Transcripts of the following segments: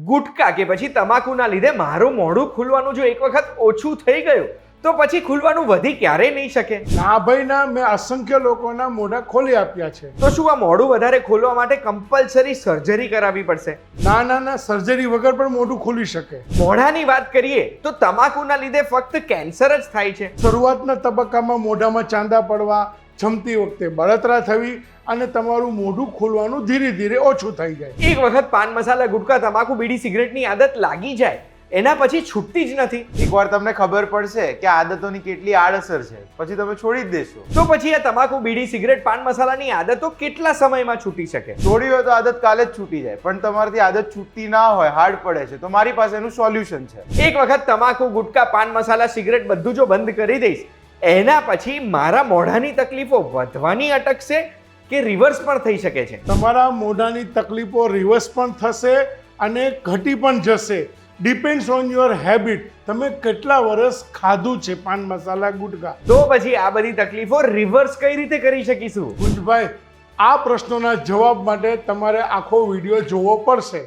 ગુટકા કે પછી તમાકુના લીધે મારું મોઢું ખુલવાનું જો એક વખત ઓછું થઈ ગયું તો પછી ખુલવાનું વધી ક્યારેય નહીં શકે. ના ભાઈ ના, મેં અસંખ્ય લોકોના મોઢા ખોલી આપ્યા છે. તો શું આ મોઢું વધારે ખોલવા માટે કમ્પલસરી સર્જરી કરાવવી પડશે? ના, સર્જરી વગર પણ મોઢું ખુલી શકે. મોઢાની વાત કરીએ તો તમાકુના લીધે ફક્ત કેન્સર જ થાય છે. શરૂઆતના તબક્કામાં મોઢામાં ચાંદા પડવા, જમતી વખતે બળતરા થવી અને તમારું મોઢું ખોલવાનું ધીરે ધીરે ઓછું થઈ જાય. એક વખત પાન મસાલા, ગુટકા, તમાકુ, બીડી, સિગરેટની આદત લાગી જાય એના પછી છૂટતી જ નથી. એકવાર તમને ખબર પડશે કે આદતોની કેટલી આડઅસર છે, પછી તમે છોડી જ દેશો. તો પછી આ તમાકુ, બીડી, સિગરેટ, પાન મસાલાની આદતો કેટલા સમયમાં છૂટી શકે? છોડી હોય તો આદત કાલે જ છૂટી જાય, પણ તમારાથી આદત છૂટતી ના હોય, હાર્ડ પડે છે, તો મારી પાસે એનું સોલ્યુશન છે. એક વખત તમાકુ, ગુટકા, પાન મસાલા, સિગરેટ બધું જો બંધ કરી દઈશ એના પછી મારા મોઢાની તકલીફો વધવાની અટકશે કે રિવર્સ પણ થઈ શકે છે? તમારા મોઢાની તકલીફો રિવર્સ પણ થશે અને ઘટી પણ જશે. Depends on your habit. તમે કેટલા વર્ષ ખાધું છે પાન મસાલા, ગુટકા. તો પછી આ બધી તકલીફો રિવર્સ કઈ રીતે કરી શકીશું? કુંજભાઈ, આ પ્રશ્નોના જવાબ માટે તમારે આખો વિડીયો જોવો પડશે.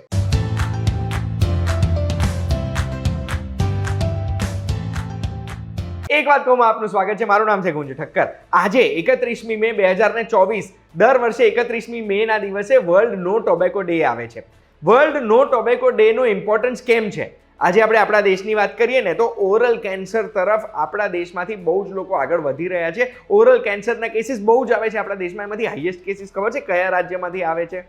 એક વાત કહું, આપનું સ્વાગત છે. મારું નામ છે ગુંજ ઠક્કર. આજે 31મી મે 2024, દર વર્ષે 31મી મે ના દિવસે વર્લ્ડ નો ટોબેકો ડે આવે છે. વર્લ્ડ નો ટોબેકો ડે નું ઇમ્પોર્ટન્સ કેમ છે? આજે આપણે આપણા દેશની વાત કરીએ ને તો ઓરલ કેન્સર તરફ આપણા દેશમાંથી બહુ જ લોકો આગળ વધી રહ્યા છે. ઓરલ કેન્સરના કેસીસ બહુ જ આવે છે આપણા દેશમાં. એમાંથી હાઈએસ્ટ કેસીસ ખબર છે કયા રાજ્યમાંથી આવે છે?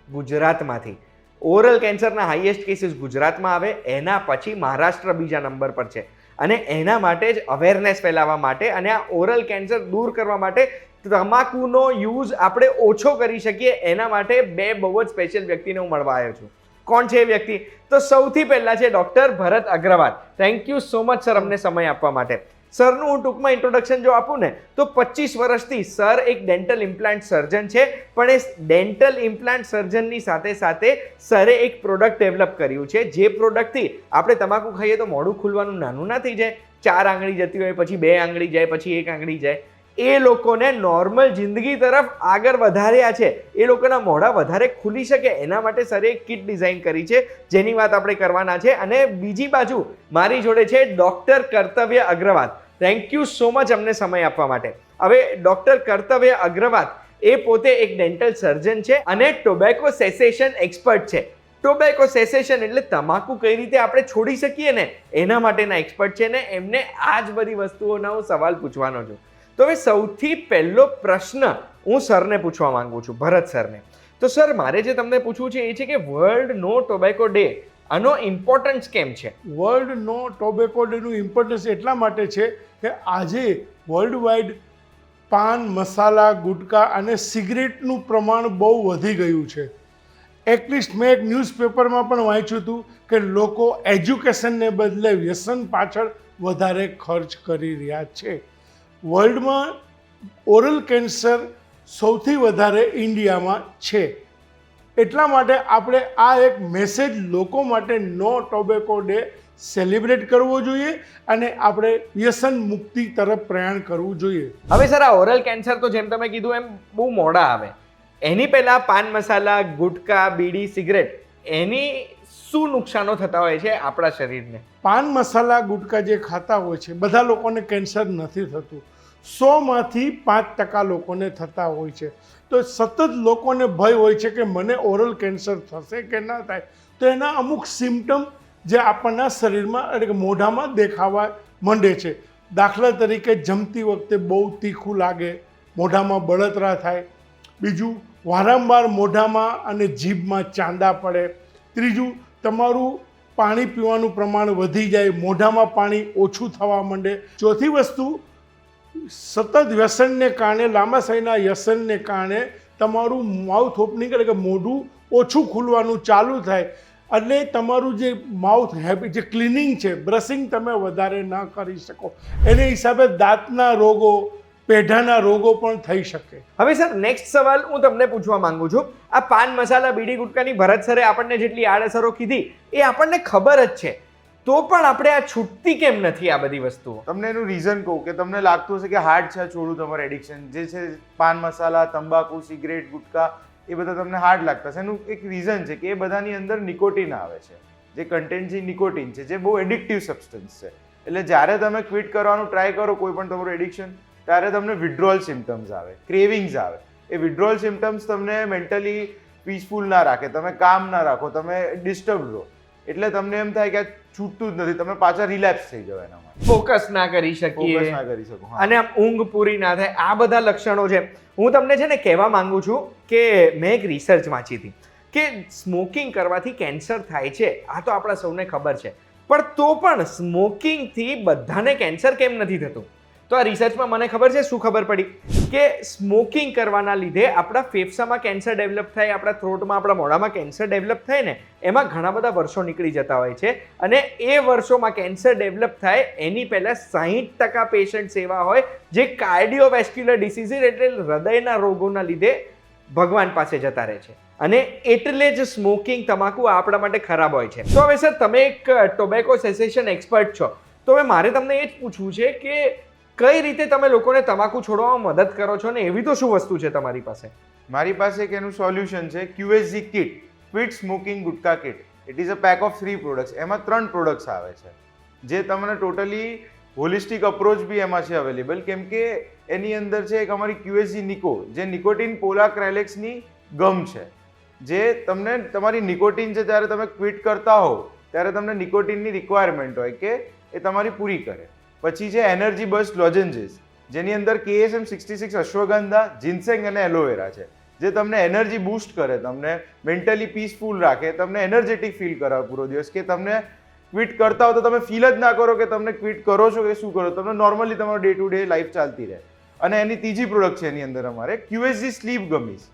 ગુજરાતમાંથી. ઓરલ કેન્સરના હાઈએસ્ટ કેસીસ ગુજરાતમાં આવે, એના પછી મહારાષ્ટ્ર બીજા નંબર પર છે. અને એના માટે જ અવેરનેસ ફેલાવવા માટે અને આ ઓરલ કેન્સર દૂર કરવા માટે તમાકુનો યુઝ આપણે ઓછો કરી શકીએ એના માટે બે બહુ જ સ્પેશિયલ વ્યક્તિને હું મળવા આવ્યો છું. કોણ છે એ વ્યક્તિ? તો સૌથી પહેલા છે doctor Bharat Agrawal. Thank you so much sir અમને સમય આપવા માટે. સરનું હું ટૂંકમાં ઇન્ટ્રોડક્શન જો આપું ને તો 25 વર્ષથી સર એક ડેન્ટલ ઇમ્પ્લાન્ટ સર્જન છે, પણ એ ડેન્ટલ ઇમ્પ્લાન્ટ સર્જનની સાથે સાથે સરે એક પ્રોડક્ટ ડેવલપ કર્યું છે જે પ્રોડક્ટથી આપણે તમાકુ ખાઈએ તો મોઢું ખુલવાનું નાનું ના થઈ જાય, 4 આંગળી જતી હોય પછી 2 આંગળી જાય પછી 1 આંગળી જાય, એ લોકોને નોર્મલ જિંદગી તરફ આગળ વધાર્યા છે. એ લોકોના મોઢા વધારે ખુલી શકે એના માટે સરે એક કિટ ડિઝાઇન કરી છે જેની વાત આપણે કરવાના છે. અને બીજી બાજુ મારી જોડે છે doctor Kartavya Agrawal. Thank you so much અમને સમય આપવા માટે. હવે ડૉક્ટર કર્તવ્ય અગ્રવાલ એ પોતે એક ડેન્ટલ સર્જન છે અને ટોબેકો સેસેશન એક્સપર્ટ છે. ટોબેકો સેસેશન એટલે તમાકુ કઈ રીતે આપણે છોડી શકીએ ને એના માટેના એક્સપર્ટ છે ને એમને આ જ બધી વસ્તુઓના હું સવાલ પૂછવાનો છું. તો હવે સૌથી પહેલો પ્રશ્ન હું સરને પૂછવા માંગુ છું, ભરત સરને. તો સર, મારે જે તમને પૂછવું છે એ છે કે વર્લ્ડ નો ટોબેકો ડે આનો ઇમ્પોર્ટન્સ કેમ છે? વર્લ્ડ નો ટોબેકો ડેનું ઇમ્પોર્ટન્સ એટલા માટે છે કે આજે વર્લ્ડ વાઇડ પાન મસાલા, ગુટકા અને સિગરેટનું પ્રમાણ બહુ વધી ગયું છે. એટલીસ્ટ મેં એક ન્યૂઝપેપરમાં પણ વાંચ્યું હતું કે લોકો એજ્યુકેશનને બદલે વ્યસન પાછળ વધારે ખર્ચ કરી રહ્યા છે. વર્લ્ડમાં ઓરલ કેન્સર સૌથી વધારે ઇન્ડિયામાં છે. એટલા માટે આપણે આ એક મેસેજ લોકો માટે નો ટોબેકો ડે સેલિબ્રેટ કરવો જોઈએ અને આપણે વ્યસન મુક્તિ તરફ પ્રયાણ કરવું જોઈએ. હવે સર, આ ઓરલ કેન્સર તો જેમ તમે કીધું એમ બહુ મોડા આવે. એની પહેલા પાન મસાલા, ગુટકા, બીડી, સિગરેટ એની શું નુકસાનો થતા હોય છે આપણા શરીરને? પાન મસાલા, ગુટકા જે ખાતા હોય છે બધા લોકોને કેન્સર નથી થતું. 100માંથી 5% લોકોને થતા હોય છે. તો સતત લોકોને ભય હોય છે કે મને ઓરલ કેન્સર થશે કે ના થાય. તો એના અમુક સિમ્ટમ જે આપણના શરીરમાં એટલે કે મોઢામાં દેખાવા માંડે છે. દાખલા તરીકે જમતી વખતે બહુ તીખું લાગે, મોઢામાં બળતરા થાય. બીજું, વારંવાર મોઢામાં અને જીભમાં ચાંદા પડે. ત્રીજું, તમારું પાણી પીવાનું પ્રમાણ વધી જાય, મોઢામાં પાણી ઓછું થવા માંડે. ચોથી વસ્તુ, સતત વ્યસનને કારણે, લાંબા સમયના વ્યસનને કારણે તમારું માઉથ ઓપનિંગ એટલે કે મોઢું ઓછું ખુલવાનું ચાલુ થાય એટલે તમારું જે માઉથ હેબિટ જે ક્લિનિંગ છે, બ્રશિંગ તમે વધારે ન કરી શકો. એને હિસાબે દાંતના રોગો, પેઢાના રોગો પણ થઈ શકે. હવે સર, નેક્સ્ટ સવાલ હું તમને પૂછવા માંગુ છું. આ પાન મસાલા, બીડી, ગુટકાની ભરત સરે આપણને જેટલી આડઅસરો કીધી એ આપણને ખબર જ છે, તો પણ આપણે આ છૂટતી કેમ નથી આ બધી વસ્તુઓ? તમને એનું રીઝન કહું કે તમને લાગતું હશે કે હાર્ડ છે છોડું તમારે એડિક્શન જે છે પાન મસાલા, તંબાકુ, સિગરેટ, ગુટકા, એ બધા તમને હાર્ડ લાગતા હશે. એનું એક રીઝન છે કે એ બધાની અંદર નિકોટિન આવે છે, જે કન્ટેન્ટ છે નિકોટિન છે, જે બહુ એડિક્ટિવ સબસ્ટન્સ છે. એટલે જ્યારે તમે ક્વિટ કરવાનું ટ્રાય કરો કોઈ પણ તમારું એડિક્શન, ત્યારે તમને વિડ્રોઅલ સિમ્ટમ્સ આવે, ક્રેવિંગ્સ આવે. એ વિડ્રોઅલ સિમ્ટમ્સ તમને મેન્ટલી પીસફુલ ના રાખે, તમે કામ ના રાખો, તમે ડિસ્ટર્બ રહો. એટલે તમને એમ થાય કે આ છૂટતું જ નથી, તમે પાછા રિલેપ્સ થઈ જાવ એના માટે, ફોકસ ના કરી શકીએ, ફોકસ ના કરી શકો. હા. અને આમ ઊંઘ પૂરી ના થાય, આ બધા લક્ષણો છે. હું તમને છે ને કહેવા માંગુ છું કે મેં એક રિસર્ચ વાંચી હતી કે સ્મોકિંગ કરવાથી કેન્સર થાય છે, આ તો આપણા સૌને ખબર છે, પણ તો પણ સ્મોકિંગથી બધાને કેન્સર કેમ નથી થતું? તો આ રિસર્ચમાં મને ખબર છે શું ખબર પડી કે સ્મોકિંગ કરવાના લીધે આપણા ફેફસામાં કેન્સર ડેવલપ થાય, આપણા થ્રોટમાં, આપણા મોઢામાં કેન્સર ડેવલપ થાય ને, એમાં ઘણા બધા વર્ષો નીકળી જતા હોય છે. અને એ વર્ષોમાં કેન્સર ડેવલપ થાય એની પહેલાં 60% પેશન્ટ્સ એવા હોય જે કાર્ડિયોવેસ્ક્યુલર ડિસીઝીસ એટલે હૃદયના રોગોના લીધે ભગવાન પાસે જતા રહે છે. અને એટલે જ સ્મોકિંગ, તમાકુ આપણા માટે ખરાબ હોય છે. તો હવે સર, તમે એક ટોબેકો સેસેશન એક્સપર્ટ છો, તો હવે મારે તમને એ જ પૂછવું છે કે કઈ રીતે તમે લોકોને તમાકુ છોડવામાં મદદ કરો છો ને એવી તો શું વસ્તુ છે તમારી પાસે? મારી પાસે એક એનું સોલ્યુશન છે, QSG kit, quit smoking gutka kit. It is a pack of 3 products. એમાં 3 પ્રોડક્ટ્સ આવે છે, જે તમને ટોટલી હોલિસ્ટિક અપ્રોચ બી એમાં છે અવેલેબલ. કેમ કે એની અંદર છે એક અમારી QSG નિકો, જે નિકોટિન પોલાક્રેલેક્સની ગમ છે, જે તમને તમારી નિકોટિન છે જ્યારે તમે ક્વિટ કરતા હો ત્યારે તમને નિકોટિનની રિક્વાયરમેન્ટ હોય કે એ તમારી પૂરી કરે. પછી છે એનર્જી બસ્ટ લોજેન્જીસ, જેની અંદર KSM 66 અશ્વગંધા, જિન્સેંગ અને એલોવેરા છે, જે તમને એનર્જી બૂસ્ટ કરે, તમને મેન્ટલી પીસફુલ રાખે, તમને એનર્જેટિક ફીલ કરાવે પૂરો દિવસ, કે તમને ક્વિટ કરતા હો તો તમે ફીલ જ ના કરો કે તમને ક્વિટ કરો છો કે શું કરો, તમને નોર્મલી તમારો ડે ટુ ડે લાઈફ ચાલતી રહે. અને એની ત્રીજી પ્રોડક્ટ છે એની અંદર અમારે QSG સ્લીપ ગમીઝ,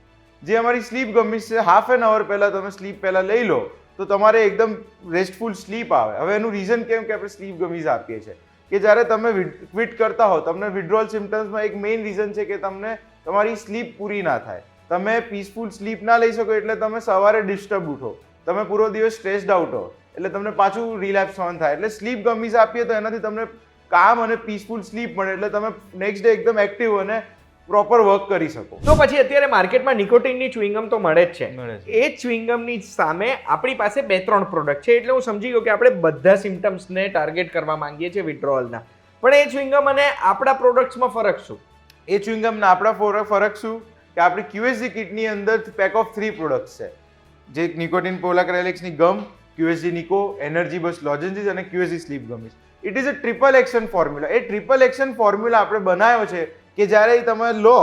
જે અમારી સ્લીપ ગમીઝ છે. હાફ એન અવર પહેલાં તમે સ્લીપ પહેલાં લઈ લો તો તમારે એકદમ રેસ્ટફુલ સ્લીપ આવે. હવે એનું રીઝન કેમ કે આપણે સ્લીપ ગમીઝ આપીએ છીએ કે જ્યારે તમે ક્વિટ કરતા હો, તમને વિડ્રોઅલ સિમ્ટમ્સમાં એક મેઇન રીઝન છે કે તમને તમારી સ્લીપ પૂરી ના થાય, તમે પીસફુલ સ્લીપ ના લઈ શકો, એટલે તમે સવારે ડિસ્ટર્બ ઉઠો, તમે પૂરો દિવસ સ્ટ્રેસ્ડ આઉટ હો, એટલે તમને પાછું રિલેપ્સ ઓન થાય. એટલે સ્લીપ ગમીઝ આપીએ તો એનાથી તમને કામ અને પીસફુલ સ્લીપ મળે, એટલે તમે નેક્સ્ટ ડે એકદમ એક્ટિવ અને પ્રોપર વર્ક કરી શકો. તો પછી અત્યારે માર્કેટમાં નિકોટિનની ચ્યુઇંગમ તો મળે જ મળે છે, એ ચ્યુઇંગમની સામે આપણી પાસે 2-3 પ્રોડક્ટ છે, એટલે હું સમજી ગયો કે આપણે બધા સિમ્ટમ્સને ટાર્ગેટ કરવા માંગીએ છીએ વિડ્રોઅલના. પણ એ ચ્યુઇંગમ અને આપણા પ્રોડક્ટ્સમાં ફરક શું? એ ચ્યુઇંગમના આપણા ફરક શું કે આપણી QSG કિટની અંદર પેક ઓફ 3 પ્રોડક્ટ્સ છે, જે નિકોટિન પોલાક્રેલેક્સની gum, QSG Nico, energy burst lozenges અને QSG sleep gummies. It is a triple action formula. એ ટ્રિપલ એક્શન ફોર્મ્યુલા આપણે બનાવ્યો છે કે જ્યારે તમે લો,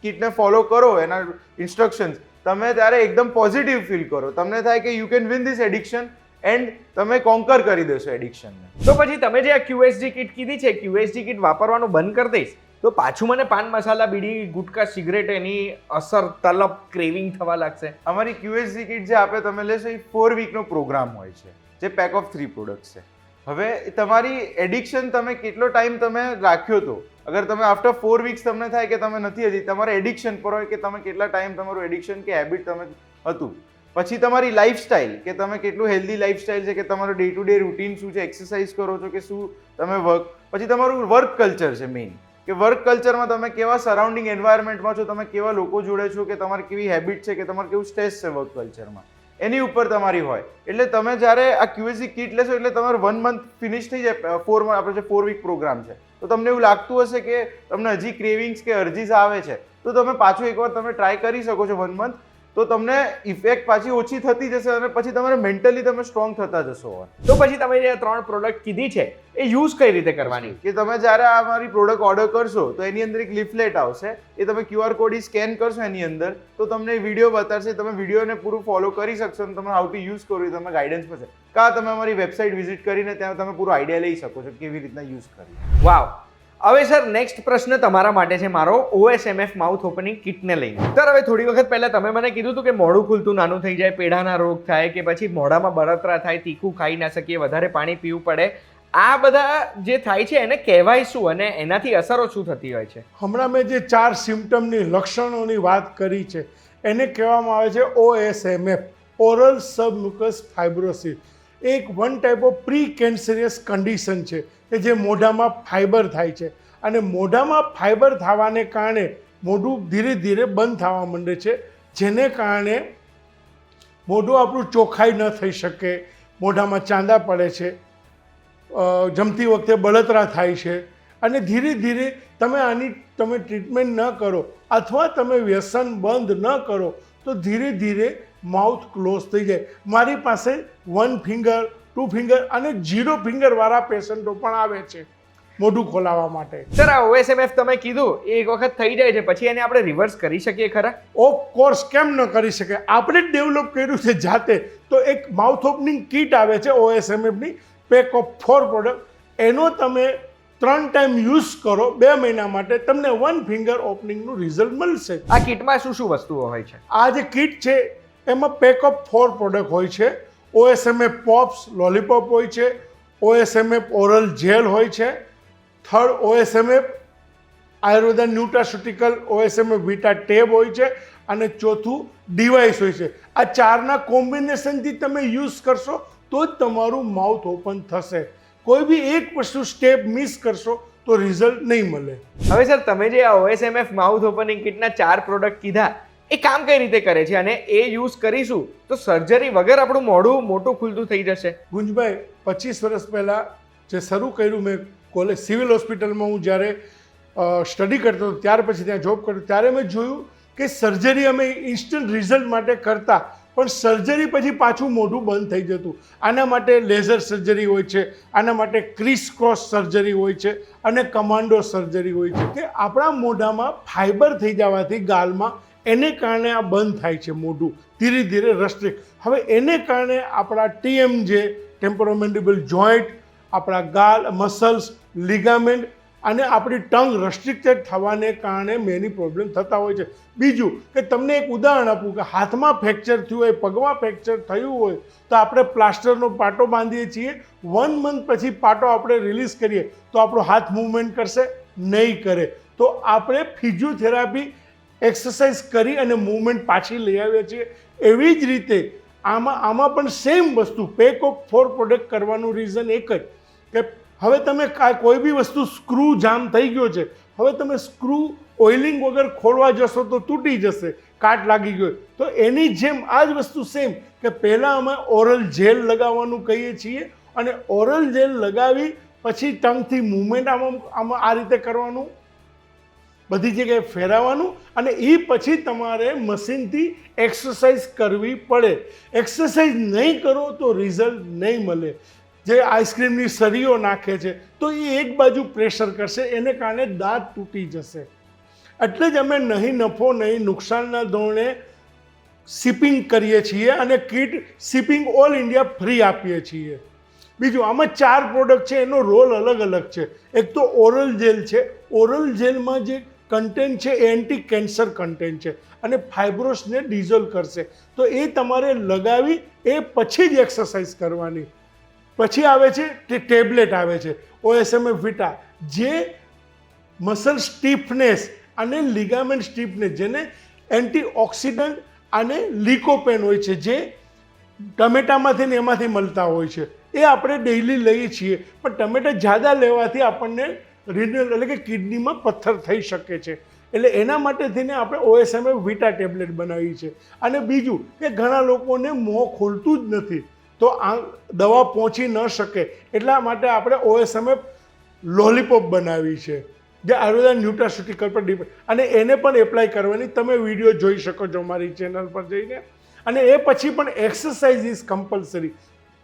કિટને ફોલો કરો, એના ઇન્સ્ટ્રક્શન્સ, તમે ત્યારે એકદમ પોઝિટિવ ફીલ કરો, તમને થાય કે you can win this addiction and તમે કોન્કર કરી દેશો એડિક્શનને. તો પછી તમે જે આ QSG કિટ કીધી છે, QSG કિટ વાપરવાનું બંધ કરી દઈશ તો પાછું મને પાન મસાલા, બીડી, ગુટકા, સિગરેટ એની અસર, તલબ, ક્રેવિંગ થવા લાગશે? અમારી QSG કિટ જે આપે તમે લેશો એ 4 વીકનો પ્રોગ્રામ હોય છે, જે પેક ઓફ 3 પ્રોડક્ટ્સ છે. હવે તમારી એડિક્શન તમે કેટલો ટાઈમ તમે રાખ્યો તો, અગર તમે આફ્ટર 4 વીક્સ તમને થાય કે તમે નથી હજી, તમારે એડિક્શન પર હોય કે તમે કેટલા ટાઈમ તમારું એડિક્શન કે હેબિટ તમે હતું, પછી તમારી લાઈફસ્ટાઈલ કે તમે કેટલું હેલ્ધી લાઈફસ્ટાઈલ છે, કે તમારો ડે ટુ ડે રૂટીન શું છે, એક્સરસાઇઝ કરો છો કે શું તમે વર્ક, પછી તમારું વર્ક કલ્ચર છે મેઇન, કે વર્ક કલ્ચરમાં તમે કેવા સરાઉન્ડિંગ એન્વાયરમેન્ટમાં છો, તમે કેવા લોકો જોડે છો, કે તમારી કેવી હેબિટ છે, કે તમારે કેવું સ્ટ્રેસ છે વર્ક કલ્ચરમાં, એની ઉપર તમારી હોય. એટલે તમે જ્યારે આ QSG કિટ લેશો એટલે તમારું 1 મંથ ફિનિશ થઈ જાય, 4 વીક પ્રોગ્રામ છે, તો તમને એવું લાગતું હશે કે તમને હજી ક્રેવિંગ્સ કે અર્જીસ આવે છે, તો તમે પાછું એકવાર તમે ટ્રાય કરી શકો છો 1 મંથ, તો તમને ઇફેક્ટ પાછી ઓછી થતી જશે અને પછી તમારે મેન્ટલી તમે સ્ટ્રોંગ થતા જશો. તો પછી તમે જે 3 પ્રોડક્ટ કીધી છે એ યુઝ કઈ રીતે કરવાની? કે તમે જ્યારે આ મારી પ્રોડક્ટ ઓર્ડર કરશો તો એની અંદર એક લિફલેટ આવશે, એ તમે QR કોડ સ્કેન કરશો એની અંદર, તો તમને વિડીયો બતાવશે, તમે વિડીયોને પૂરું ફોલો કરી શકશો અને તમે હાઉ ટુ યુઝ કરવું તમે ગાઈડન્સ મળશે, કાં તમે અમારી વેબસાઇટ વિઝિટ કરીને ત્યાં તમે પૂરો આઈડિયા લઈ શકો છો કેવી રીતના યુઝ કરવી. વાવ. હવે સર, નેક્સ્ટ પ્રશ્ન તમારા માટે છે મારો OSMF માઉથ ઓપનિંગ કિટને લઈને. સર, હવે થોડી વખત પહેલા તમે મને કીધું હતું કે મોઢું ખુલતું નાનું થઈ જાય, પેઢાના રોગ થાય, કે પછી મોઢામાં બળતરા થાય, તીખું ખાઈ ના શકીએ, વધારે પાણી પીવું પડે, આ બધા જે થાય છે એને કહેવાય શું અને એનાથી અસરો શું થતી હોય છે? હમણાં મેં જે 4 સિમ્ટમની લક્ષણોની વાત કરી છે એને કહેવામાં આવે છે OSMF, ઓરલ સબમ્યુકસ ફાઇબ્રોસિસ. એક one type of pre cancerous condition છે કે જે મોઢામાં ફાઇબર થાય છે, અને મોઢામાં ફાઇબર થવાને કારણે મોઢું ધીરે ધીરે બંધ થવા માંડે છે, જેને કારણે મોઢું આપણું ચોખ્ખાઈ ન થઈ શકે, મોઢામાં ચાંદા પડે છે, જમતી વખતે બળતરા થાય છે, અને ધીરે ધીરે તમે ટ્રીટમેન્ટ ન કરો અથવા તમે વ્યસન બંધ ન કરો તો ધીરે ધીરે માઉથ ક્લોઝ થઈ જાય. મારી પાસે 1 ફિંગર 2 ફિંગર અને 0 ફિંગરવાળા પેશન્ટો પણ આવે છે મોઢું ખોલાવવા માટે. સર, આ OSMF તમે કીધું એ એક વખત થઈ જાય છે પછી એને આપણે રિવર્સ કરી શકીએ ખરા? ઓફ કોર્સ, કેમ ન કરી શકે? આપણે જ ડેવલપ કર્યું છે જાતે. તો એક માઉથ ઓપનિંગ કીટ આવે છે OSMFની, પેક ઓફ 4 પ્રોડક્ટ. એનો તમે 3 ટાઈમ યુઝ કરો 2 મહિના માટે, તમને 1 ફિંગર ઓપનિંગનું રિઝલ્ટ મળશે. આ કિટમાં શું શું વસ્તુઓ હોય છે? આ જે કીટ છે એમાં પેક ઓફ 4 પ્રોડક્ટ હોય છે. OSMF પોપ્સ લોલીપોપ હોય છે, OSMF ઓરલ જેલ હોય છે, third OSMF Ayurveda nutraceutical OSMF Vita tab હોય છે, અને ચોથું ડિવાઇસ હોય છે. આ 4ના કોમ્બિનેશનથી તમે યુઝ કરશો તો જ તમારું માઉથ ઓપન થશે. કોઈ બી એક વસ્તુ સ્ટેપ મિસ કરશો તો રિઝલ્ટ નહીં મળે. હવે સર, તમે જે આ OSMF માઉથ ઓપનિંગ કિટના 4 પ્રોડક્ટ કીધા એ કામ કઈ રીતે કરે છે, અને એ યુઝ કરીશું તો સર્જરી વગર આપણું મોઢું મોટું ખુલતું થઈ જશે? ગુંજભાઈ, 25 વર્ષ પહેલાં જે શરૂ કર્યું મેં કોલેજ સિવિલ હોસ્પિટલમાં, હું જ્યારે સ્ટડી કરતો હતો ત્યાર પછી ત્યાં જોબ કરતો, ત્યારે મેં જોયું કે સર્જરી અમે ઇન્સ્ટન્ટ રિઝલ્ટ માટે કરતા, પણ સર્જરી પછી પાછું મોઢું બંધ થઈ જતું. આના માટે લેઝર સર્જરી હોય છે, આના માટે ક્રિસ ક્રોસ સર્જરી હોય છે, અને કમાન્ડો સર્જરી હોય છે. કે આપણા મોઢામાં ફાઇબર થઈ જવાથી ગાલમાં, એને કારણે આ બંધ થાય છે મોઢું ધીરે ધીરે રસ્ટ્રિક્ટ. હવે એને કારણે આપણા TMJ ટેમ્પોરોમેન્ડિબલ જોઈન્ટ, આપણા ગાલ મસલ્સ, લિગામેન્ટ અને આપણી ટંગ રસ્ટ્રિક્ટેડ થવાને કારણે મેની પ્રોબ્લેમ થતા હોય છે. બીજું કે તમને એક ઉદાહરણ આપું કે હાથમાં ફ્રેક્ચર થયું હોય, પગમાં ફ્રેક્ચર થયું હોય તો આપણે પ્લાસ્ટરનો પાટો બાંધીએ છીએ. 1 મંથ પછી પાટો આપણે રિલીઝ કરીએ તો આપણો હાથ મૂવમેન્ટ કરશે? નહીં કરે. તો આપણે ફિઝિયોથેરાપી એક્સરસાઇઝ કરી અને મૂવમેન્ટ પાછી લઈ આવીએ છીએ. એવી જ રીતે આમાં પણ સેમ વસ્તુ, પેક ઓફ 4 પ્રોડક્ટ કરવાનું રીઝન એક જ કે હવે તમે કોઈ બી વસ્તુ સ્ક્રૂ જામ થઈ ગયો છે, હવે તમે સ્ક્રૂ ઓઇલિંગ વગર ખોલવા જશો તો તૂટી જશે, કાટ લાગી ગયો. તો એની જેમ આ જ વસ્તુ સેમ કે પહેલાં અમે ઓરલ જેલ લગાવવાનું કહીએ છીએ, અને ઓરલ જેલ લગાવી પછી ટંગથી મૂવમેન્ટ આમાં આ રીતે કરવાનું, બધી જગ્યાએ ફેરવવાનું, અને એ પછી તમારે મશીનથી એક્સરસાઇઝ કરવી પડે. એક્સરસાઇઝ નહીં કરો તો રિઝલ્ટ નહીં મળે. જે આઈસ્ક્રીમની સરીઓ નાખે છે તો એ એક બાજુ પ્રેશર કરશે, એને કારણે દાંત તૂટી જશે. એટલે જ અમે નહીં નફો નહીં નુકસાનના ધોરણે શિપિંગ કરીએ છીએ, અને kit shipping all India free આપીએ છીએ. બીજું, આમાં 4 પ્રોડક્ટ છે, એનો રોલ અલગ અલગ છે. એક તો ઓરલ જેલ છે. ઓરલ જેલમાં જે કન્ટેન્ટ છે એ એન્ટી કેન્સર કન્ટેન્ટ છે, અને ફાઇબ્રોસને ડિઝોલ્વ કરશે. તો એ તમારે લગાવી એ પછી જ એક્સરસાઇઝ કરવાની. પછી આવે છે તે ટેબ્લેટ આવે છે OSMF વિટા, જે મસલ સ્ટીફનેસ અને લિગામેન્ટ સ્ટીફનેસ, જેને એન્ટીઓક્સિડન્ટ અને લિકોપેન હોય છે, જે ટમેટામાંથી ને એમાંથી મળતા હોય છે, એ આપણે ડેઇલી લઈએ છીએ. પણ ટમેટા જ્યાદા લેવાથી આપણને રિનલ એટલે કે કિડનીમાં પથ્થર થઈ શકે છે. એટલે એના માટે થઈને આપણે OSMF વિટા ટેબ્લેટ બનાવી છે. અને બીજું કે ઘણા લોકોને મોં ખોલતું જ નથી, તો આ દવા પહોંચી ન શકે, એટલા માટે આપણે OSMF લોલીપોપ બનાવી છે, જે આયુર્વેદા ન્યુટ્રાસ્યુટિકલ પર ડિપેન્ડ, અને એને પણ એપ્લાય કરવાની તમે વિડીયો જોઈ શકો છો મારી ચેનલ પર જઈને. અને એ પછી પણ એક્સરસાઇઝ ઇઝ કમ્પલસરી.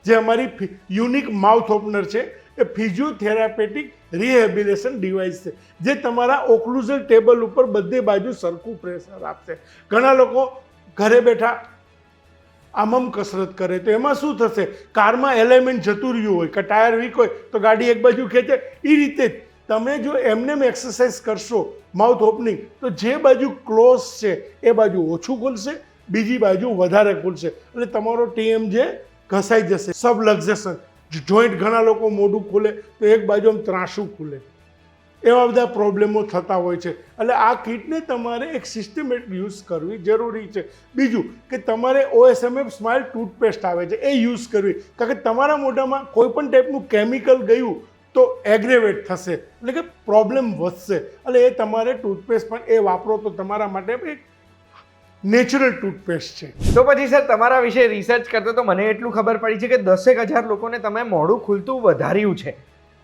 જે અમારી યુનિક માઉથ ઓપનર છે એ ફિઝિયોથેરાપેટિક રિહેબિલિટેશન ડિવાઇસ છે, જે તમારા ઓક્લુઝલ ટેબલ ઉપર બધી બાજુ સરખું પ્રેશર આપશે. ઘણા લોકો ઘરે બેઠા આમ કસરત કરે તો એમાં શું થશે, કારમાં એલાઇનમેન્ટ જતું રહ્યું હોય કે ટાયર વીક હોય તો ગાડી એક બાજુ ખેંચે. એ રીતે તમે જો એમને એક્સરસાઇઝ કરશો માઉથ ઓપનિંગ, તો જે બાજુ ક્લોઝ છે એ બાજુ ઓછું ખુલશે, બીજી બાજુ વધારે ખુલશે, એટલે તમારો TMJ ઘસાઈ જશે. સબલક્ઝેશન જોઈન્ટ, ઘણા લોકો મોઢું ખુલે તો એક બાજુ આમ ત્રાસું ખુલે, એવા બધા પ્રોબ્લેમો થતા હોય છે. એટલે આ કિટને તમારે એક સિસ્ટમેટિક યુઝ કરવી જરૂરી છે. બીજું કે તમારે OSMF સ્માઇલ ટૂથપેસ્ટ આવે છે, એ યુઝ કરવી, કારણ કે તમારા મોઢામાં કોઈ પણ ટાઈપનું કેમિકલ ગયું તો એગ્રેવેટ થશે, એટલે કે પ્રોબ્લેમ વધશે. એટલે એ તમારે ટૂથપેસ્ટ પણ એ વાપરો તો તમારા માટે એક નેચરલ ટૂથપેસ્ટ છે. તો પછી સર તમારા વિશે રિસર્ચ કરતો તો મને એટલું ખબર પડી છે કે 10,000 લોકોને તમે મોઢું ખુલતું વધાર્યું છે.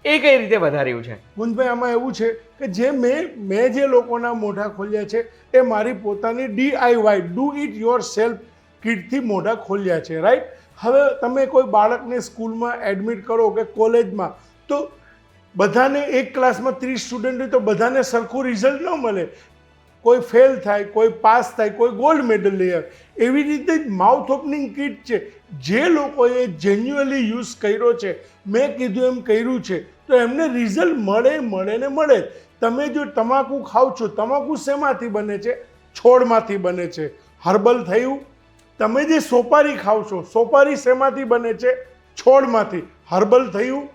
એ કઈ રીતે વધાર્યું છે? ગુંજભાઈ, આમાં એવું છે કે જે મેં જે લોકોના મોઢા ખોલ્યા છે એ મારી પોતાની DIY do it yourself કિટથી મોઢા ખોલ્યા છે, રાઈટ. હવે તમે કોઈ બાળકને સ્કૂલમાં એડમિટ કરો કે કોલેજમાં, તો બધાને એક ક્લાસમાં 30 સ્ટુડન્ટ હોય તો બધાને સરખું રિઝલ્ટ ન મળે. કોઈ ફેલ થાય, કોઈ પાસ થાય, કોઈ ગોલ્ડ મેડલ લઈ આવે. એવી રીતે જ માઉથ ઓપનિંગ કિટ છે. જે લોકોએ જેન્યુઅલી યુઝ કર્યો છે, મેં કીધું એમ કર્યું છે, તો એમને રિઝલ્ટ મળે. તમે જો તમાકુ ખાવ છો, તમાકુ શેમાંથી બને છે? છોડમાંથી બને છે. હર્બલ થયું. તમે જે સોપારી ખાવ છો, સોપારી શેમાંથી બને છે? છોડમાંથી. હર્બલ થયું.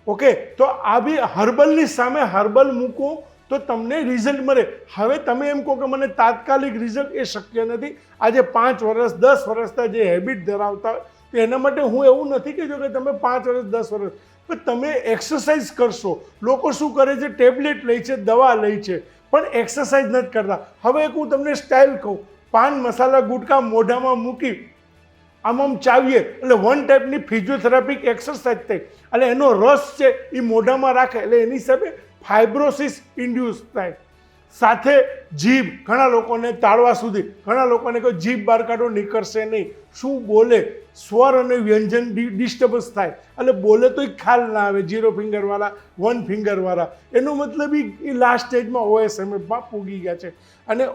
ઓકે, તો આ બી હર્બલની સામે હર્બલ મૂકો તો તમને રિઝલ્ટ મળે. હવે તમે એમ કહો કે મને તાત્કાલિક રિઝલ્ટ, એ શક્ય નથી. આજે 5 વર્ષ 10 વર્ષના જે હેબિટ ધરાવતા હોય તો એના માટે હું એવું નથી કહેતો કે તમે 5 વર્ષ 10 વર્ષ, પણ તમે એક્સરસાઇઝ કરશો. લોકો શું કરે છે? ટેબ્લેટ લે છે, દવા લે છે, પણ એક્સરસાઇઝ નથી કરતા. હવે એક હું તમને સ્ટાઇલ કહું. પાન મસાલા ગુટકા મોઢામાં મૂકી આમ ચાવીએ એટલે વન ટાઈપની ફિઝિયોથેરાપિક એક્સરસાઇઝ થઈ, એટલે એનો રસ છે એ મોઢામાં રાખે એટલે એની સામે ફાઇબ્રોસિસ ઇન્ડ્યુસ થાય. સાથે જીભ, ઘણા લોકોને તાળવા સુધી, ઘણા લોકોને કોઈ જીભ બહાર કાઢો નીકળશે નહીં. શું બોલે? સ્વર અને વ્યંજન ડિસ્ટર્બન્સ થાય, એટલે બોલે તો ખ્યાલ ના આવે. 0 ફિંગરવાળા 1 ફિંગરવાળા, એનો મતલબ એ લાસ્ટ સ્ટેજમાં OSMFમાં પૂગી ગયા છે. અને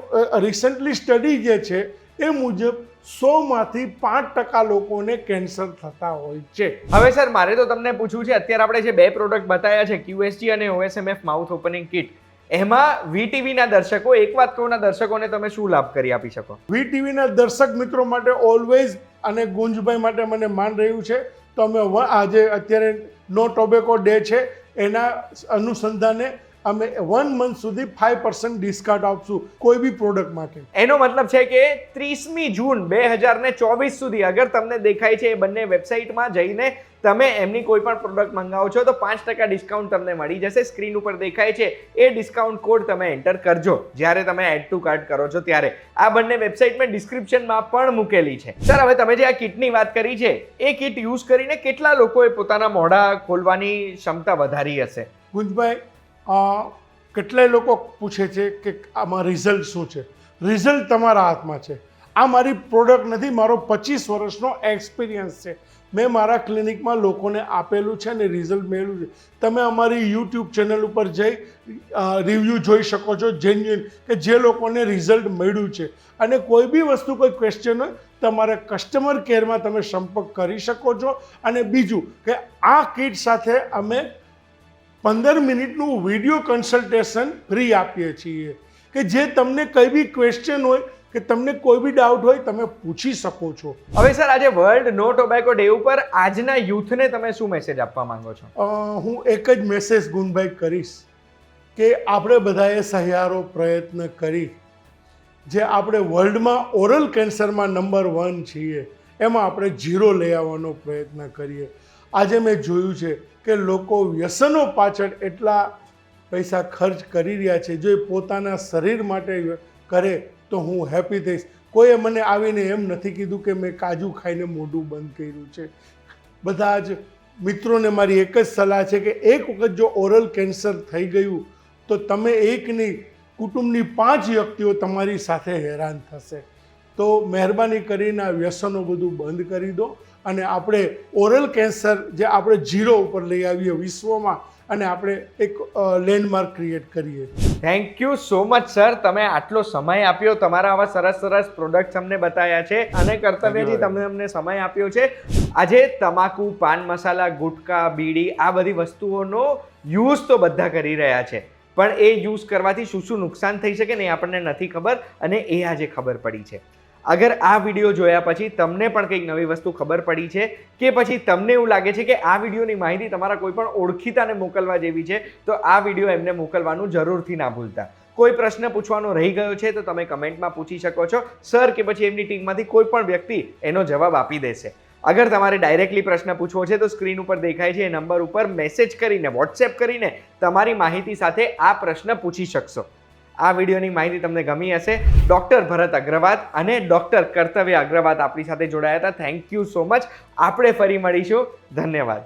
રિસન્ટલી સ્ટડી જે છે એ મુજબ 100માંથી 5% લોકોને કેન્સર થતા હોય છે. હવે સર મારે તો તમને પૂછવું છે, અત્યારે આપણે જે 2 પ્રોડક્ટ બતાવ્યા છે, QSG અને OSMF માઉથ ઓપનિંગ કિટ, એમાં VTVના દર્શકો, એક વાત કહું, દર્શકોને તમે શું લાભ કરી આપી શકો? VTVના દર્શક મિત્રો માટે ઓલવેઝ, અને ગુંજભાઈ માટે મને માન રહ્યું છે, તો અમે આજે અત્યારે નો ટોબેકો ડે છે એના અનુસંધાને અમે 1 મંથ સુધી 5% ડિસ્કાઉન્ટ આપશું કોઈ બી પ્રોડક્ટ માટે. એનો મતલબ છે કે 30મી જૂન 2024 સુધી અગર તમને દેખાય છે એ બંને વેબસાઇટમાં જઈને તમે એમની કોઈ પણ પ્રોડક્ટ મંગાવો છો તો 5% ડિસ્કાઉન્ટ તમને મળી જશે. સ્ક્રીન ઉપર દેખાય છે એ ડિસ્કાઉન્ટ કોડ તમે એન્ટર કરજો જ્યારે તમે એડ ટુ કાર્ટ કરો છો ત્યારે. આ બંને વેબસાઇટ મેં ડિસ્ક્રિપ્શનમાં પણ મૂકેલી છે. સર હવે તમે જે આ કિટની વાત કરી છે, એ કિટ યુઝ કરીને કેટલા લોકોએ પોતાના મોઢા ખોલવાની ક્ષમતા વધારી હશે? ગુંજભાઈ, કેટલાય લોકો પૂછે છે કે આમાં રિઝલ્ટ શું છે. રિઝલ્ટ તમારા હાથમાં છે. આ મારી પ્રોડક્ટ નથી, મારો 25 વર્ષનો એક્સપિરિયન્સ છે. મેં મારા ક્લિનિકમાં લોકોને આપેલું છે અને રિઝલ્ટ મેળવ્યું છે. તમે અમારી યુટ્યુબ ચેનલ ઉપર જઈ રિવ્યૂ જોઈ શકો છો, જેન્યુઅન, કે જે લોકોને રિઝલ્ટ મળ્યું છે. અને કોઈ બી વસ્તુ, કોઈ ક્વેશ્ચન હોય, તમારે કસ્ટમર કેરમાં તમે સંપર્ક કરી શકો છો. અને બીજું કે આ કિટ સાથે અમે 15 મિનિટનું વિડીયો કન્સલ્ટેશન ફ્રી આપીએ છીએ, કે જે તમને કઈ બી ક્વેશ્ચન હોય કે તમને કોઈ બી ડાઉટ હોય તમે પૂછી શકો છો. હવે સર આજે વર્લ્ડ નો ટોબેકો ડે ઉપર આજના યુથને તમે શું મેસેજ આપવા માંગો છો? હું એક જ મેસેજ ગુણભાઈ કરીશ કે આપણે બધાએ સહિયારો પ્રયત્ન કરી, જે આપણે વર્લ્ડમાં ઓરલ કેન્સરમાં નંબર 1 છીએ એમાં આપણે 0 લઈ આવવાનો પ્રયત્ન કરીએ. આજે મેં જોયું છે કે લોકો વ્યસનો પાછળ એટલા પૈસા ખર્ચ કરી રહ્યા છે. જો એ પોતાના શરીર માટે કરે તો હું હેપી થઈશ. કોઈએ મને આવીને એમ નથી કીધું કે મેં કાજુ ખાઈને મોઢું બંધ કર્યું છે. બધા જ મિત્રોને મારી એક જ સલાહ છે કે એક વખત જો ઓરલ કેન્સર થઈ ગયું તો તમે એક નહીં, કુટુંબની 5 વ્યક્તિઓ તમારી સાથે હેરાન થશે. તો મહેરબાની કરીને આ વ્યસનો બધું બંધ કરી દો અને આપણે ઓરલ કેન્સર જે આપણે 0 ઉપર લઈ આવીએ વિશ્વમાં, અને આપણે એક લેન્ડમાર્ક ક્રિએટ કરીએ. Thank you so much sir, તમે આટલો સમય આપ્યો, તમારા આવા સરસ પ્રોડક્ટ્સ અમને બતાવ્યા છે અને કર્તવ્યથી તમે અમને સમય આપ્યો છે. આજે તમાકુ, પાન મસાલા, ગુટકા, બીડી, આ બધી વસ્તુઓનો યુઝ તો બધા કરી રહ્યા છે, પણ એ યુઝ કરવાથી શું નુકસાન થઈ શકે ને એ આપણને નથી ખબર, અને એ આજે ખબર પડી છે. અગર આ વિડીયો જોયા પછી તમને પણ કંઈક નવી વસ્તુ ખબર પડી છે, કે પછી તમને એવું લાગે છે કે આ વિડીયોની માહિતી તમારા કોઈ પણ ઓળખીતાને મોકલવા જેવી છે, તો આ વિડીયો એમને મોકલવાનું જરૂરથી ના ભૂલતા. કોઈ પ્રશ્ન પૂછવાનો રહી ગયો છે તો તમે કમેન્ટમાં પૂછી શકો છો. સર કે પછી એમની ટીમમાંથી કોઈ પણ વ્યક્તિ એનો જવાબ આપી દેશે. અગર તમારે ડાયરેક્ટલી પ્રશ્ન પૂછવો છે તો સ્ક્રીન ઉપર દેખાય છે એ નંબર ઉપર મેસેજ કરીને, વોટ્સએપ કરીને તમારી માહિતી સાથે આ પ્રશ્ન પૂછી શકશો. આ વિડીયોની માહિતી તમને ગમી હશે. ડૉક્ટર ભરત અગ્રવાલ અને ડૉક્ટર કર્તવ્ય અગ્રવાલ આપણી સાથે જોડાયા હતા. Thank you so much. આપણે ફરી મળીશું. ધન્યવાદ.